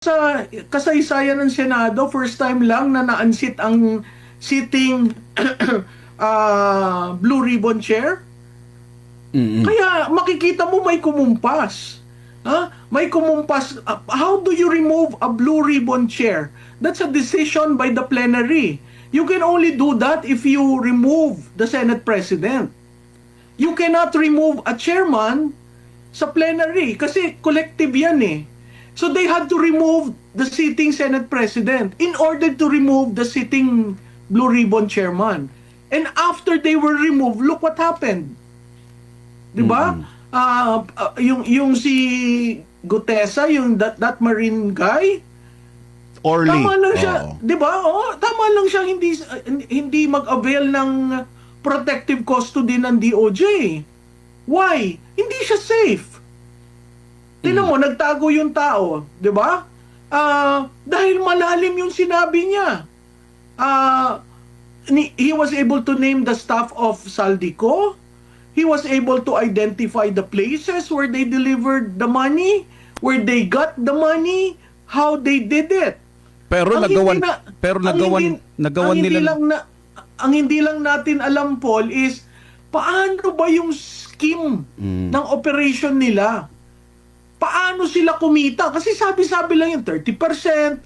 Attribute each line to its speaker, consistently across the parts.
Speaker 1: Sa kasaysayan ng Senado, first time lang na naansit ang sitting Blue Ribbon Chair.
Speaker 2: Mm-mm.
Speaker 1: Kaya makikita mo may kumumpas. Ha? May kumumpas. How do you remove a Blue Ribbon Chair? That's a decision by the plenary. You can only do that if you remove the Senate President. You cannot remove a chairman sa plenary kasi collective yan eh. So they had to remove the sitting Senate President in order to remove the sitting Blue Ribbon Chairman. And after they were removed, look what happened. 'Di ba? Yung si Gutesa, yung that Marine guy,
Speaker 2: Orly.
Speaker 1: tama lang siya,
Speaker 2: Oo.
Speaker 1: 'di ba? Oh, tama lang siya hindi mag-avail ng protective custody ng DOJ. Why? Hindi siya safe. Tingnan mo, nagtago yung tao, 'di ba? Dahil malalim yung sinabi niya. He was able to name the staff of Saldico. He was able to identify the places where they delivered the money, where they got the money, how they did it.
Speaker 2: Pero
Speaker 1: Ang
Speaker 2: nagawan
Speaker 1: hindi na-
Speaker 2: pero
Speaker 1: ang
Speaker 2: nagawan
Speaker 1: hindi-
Speaker 2: nagawan
Speaker 1: ang hindi
Speaker 2: nila
Speaker 1: lang ang hindi lang natin alam, Paul, is paano ba yung scheme ng operation nila? Paano sila kumita? Kasi sabi-sabi lang yung 30%,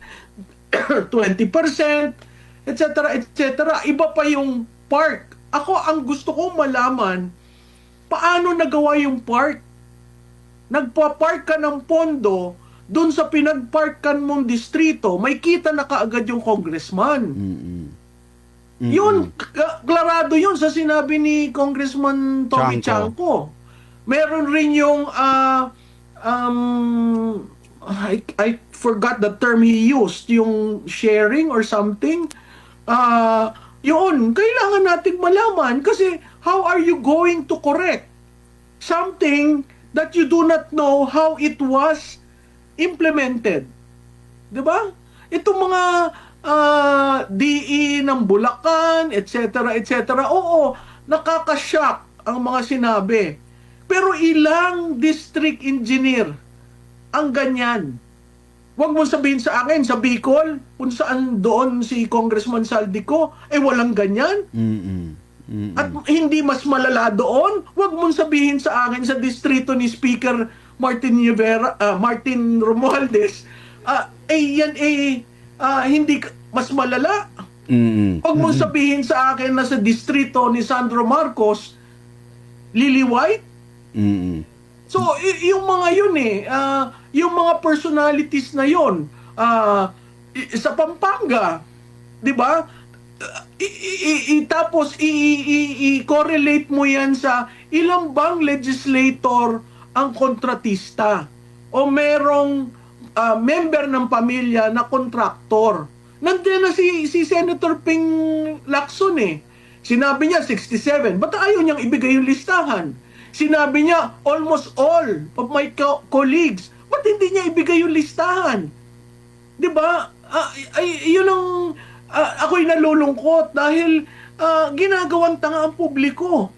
Speaker 1: 20%, etc., etc. Iba pa yung park. Ako, ang gusto kong malaman, paano nagawa yung park? Nagpa-park ka ng pondo, dun sa pinag-parkan mong distrito, may kita na kaagad yung congressman. Yun, klarado yun sa sinabi ni Congressman Tommy Chanco. Meron rin yung I forgot the term he used, yung sharing or something. Yun, kailangan nating malaman kasi how are you going to correct something that you do not know how it was implemented? 'Di ba? Itong mga DE ng Bulacan, etc., etc. Oo, nakaka-shock ang mga sinabi. Pero ilang district engineer ang ganyan? Huwag mo sabihin sa akin, sa Bicol, kung saan doon si Congressman Saldico, walang ganyan. At hindi mas malala doon, huwag mong sabihin sa akin sa distrito ni Speaker Martin Romualdez, hindi mas malala. Huwag mong sabihin sa akin na sa distrito ni Sandro Marcos, Lily White. So, yung mga yun yung mga personalities na yun, sa Pampanga, di ba? Tapos, i-correlate mo yan sa ilang bang legislator ang kontratista o merong member ng pamilya na kontraktor. Nandiyan na si Senator Ping Lacson eh. Sinabi niya 67. Ba't ayaw niyang ibigay yung listahan? Sinabi niya almost all of my colleagues. Ba't hindi niya ibigay yung listahan? 'Di ba? Yun ang ako'y nalulungkot dahil ginagawang tanga ang publiko.